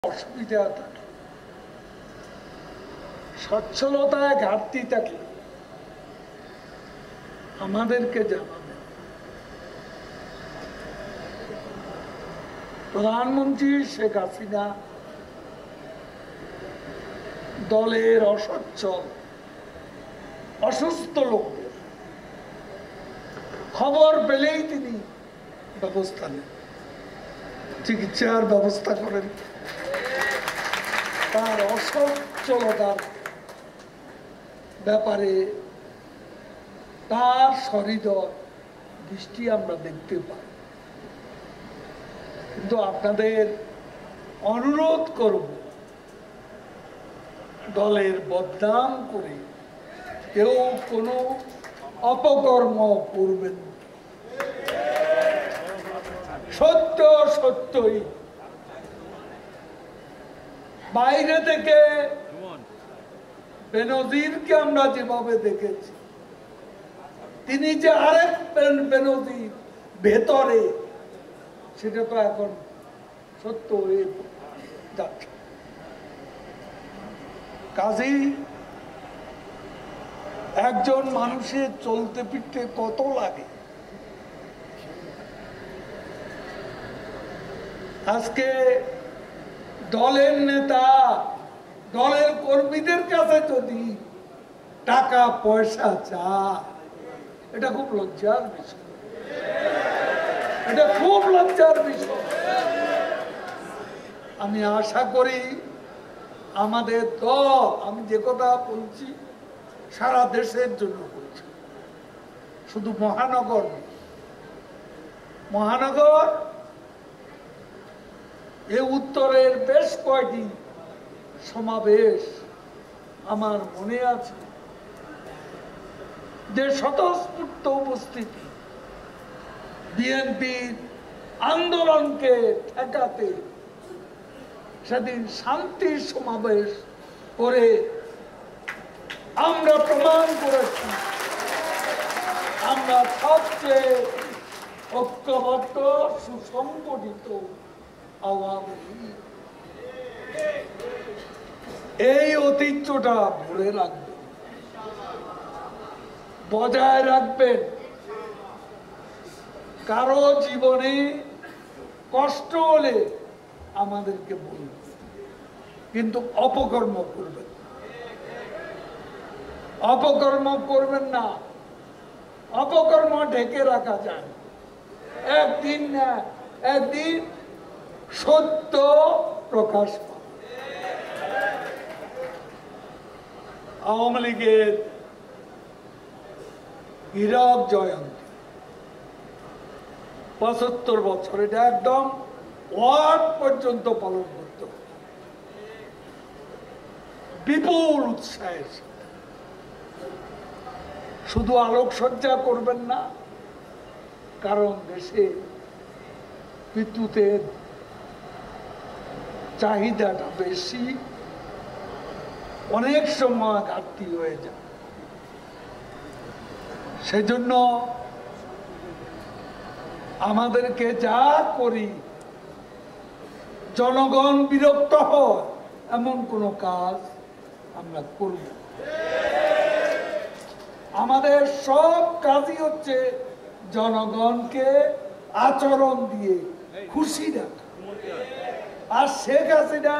অসুবিধা থাকে, সচ্ছলতায় ঘাটতি থাকে আমাদেরকে জানাবেন। প্রধানমন্ত্রী শেখ হাসিনা দলের অসচ্ছল অসুস্থ লোকদের খবর পেলেই তিনি ব্যবস্থা নেন, চিকিৎসার ব্যবস্থা করেন। তার অসচ্ছলতার ব্যাপারে তার সহৃদয় দৃষ্টি আমরা দেখতে পাই। কিন্তু আপনাদের অনুরোধ করব, দলের বদনাম করে কেউ কোনো অপকর্ম করবেন। সত্য সত্যই বাইরে থেকে বেনজিরকে আমরা যেভাবে দেখেছি, তিনি যে আরেক বেনজির ভেতরে, সেটা তো এখন সত্য হয়ে যাচ্ছে। কাজেই একজন মানুষের চলতে ফিরতে কত লাগে, আজকে দলের নেতা দলের কর্মীদের কাছে যদি টাকা পয়সা চায়, এটা খুব লজ্জার বিষয়, এটা খুব লজ্জার বিষয়। আমি আশা করি আমাদের দল, আমি যে কথা বলছি সারা দেশের জন্য বলছি, শুধু মহানগর মহানগর এ উত্তরের বেশ কয়েকটি সমাবেশ আমার মনে আছে, যে স্বতঃস্ফূর্ত উপস্থিতি বিএনপির আন্দোলনকে ঠেকাতে সেদিন শান্তির সমাবেশ করে আমরা প্রমাণ করেছি আমরা সবচেয়ে ঐক্যবদ্ধ সুসংগঠিত আওয়ামী লীগ। এই ঐতিহ্যটা ধরে রাখবেন, বজায় রাখবেন। কারো জীবনে কষ্ট হলে আমাদেরকে বলবেন, কিন্তু অপকর্ম করবেন, অপকর্ম করবেন না। অপকর্ম ঢেকে রাখা যায়, একদিন না একদিন সত্য প্রকাশ পাবে। আওয়ামী লীগের হীরক জয়ন্তী ৭৫ বছর, এটা একদম ওয়ার্ড পর্যন্ত পালন করতে হবে বিপুল উৎসাহের সাথে। শুধু আলোকসজ্জা করবেন না, কারণ দেশে বিদ্যুতের চাহিদাটা বেশি, অনেক সময় ঘাটতি হয়ে যায়। সেজন্য আমাদেরকে যা করি, জনগণ বিরক্ত হয় এমন কোনো কাজ আমরা করব। আমাদের সব কাজই হচ্ছে জনগণকে আচরণ দিয়ে খুশি রাখা। আর শেখ হাসিনা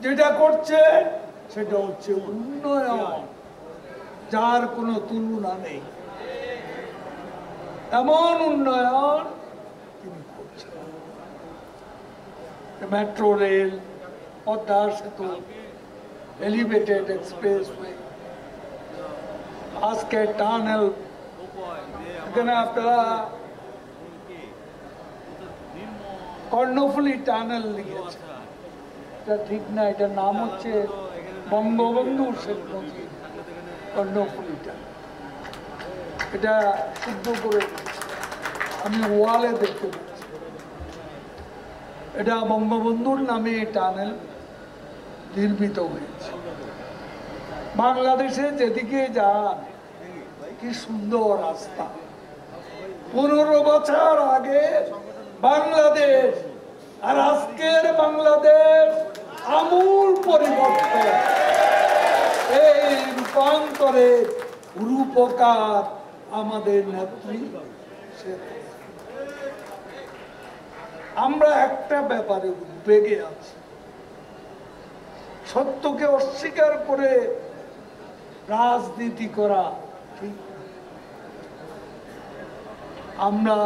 যেটা করছে সেটা হচ্ছে উন্নয়ন, যার কোনো তুলনা নেই। এমন উন্নয়ন তিনি করছেন, মেট্রো রেল, পদ্মা সেতু, এলিভেটেড এক্সপ্রেসওয়ে, আজকে টানেল। এখানে আপনারা কর্ণফুলী টানেল লিখেছে, এটা ঠিক না, এটার নাম হচ্ছে বঙ্গবন্ধু শেখ মুজিব কর্ণফুলী টানেল। এটা শুদ্ধ করে আমি ওয়ালে দেখতে পাচ্ছি, এটা বঙ্গবন্ধুর নামে টানেল নির্মিত হয়েছে। বাংলাদেশে যেদিকে যান কি সুন্দর রাস্তা। 15 বছর আগে বাংলাদেশ আর আজকের বাংলাদেশ আমূল পরিবর্তন, এই রূপান্তরের রূপকার আমাদের নেত্রী। আমরা একটা ব্যাপারে উদ্বেগে আছি, সত্যকে অস্বীকার করে রাজনীতি করা ঠিক। আমরা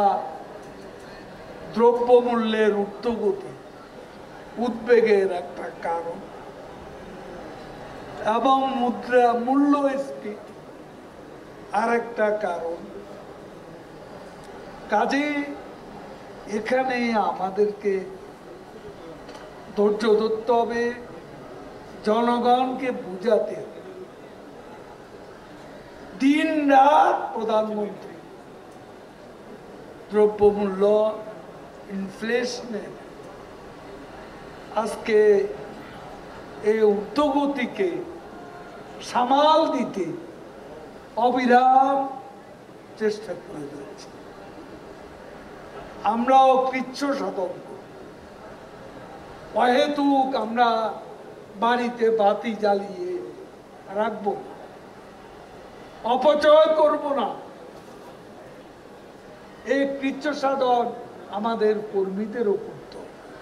দ্রব্যমূল্যের ঊর্ধ্বগতি উদ্বেগের একটা কারণ এবং মুদ্রা মূল্যস্ফীতি আর একটা কারণ। কাজে এখানে আমাদেরকে ধৈর্য ধরতে হবে, জনগণকে বুঝাতে হবে। দিন রাত প্রধানমন্ত্রী দ্রব্যমূল্য ইনফ্লেশনের আজকে এই ঊর্ধ্বগতিকে সামাল দিতে অবিরাম চেষ্টা করে যাচ্ছে। আমরাও কৃচ্ছ সতর্ক। অহেতুক আমরা বাড়িতে বাতি জ্বালিয়ে রাখবো, অপচয় করব না। এই কৃচ্ছ সাধন আমাদের কর্মীদের উপর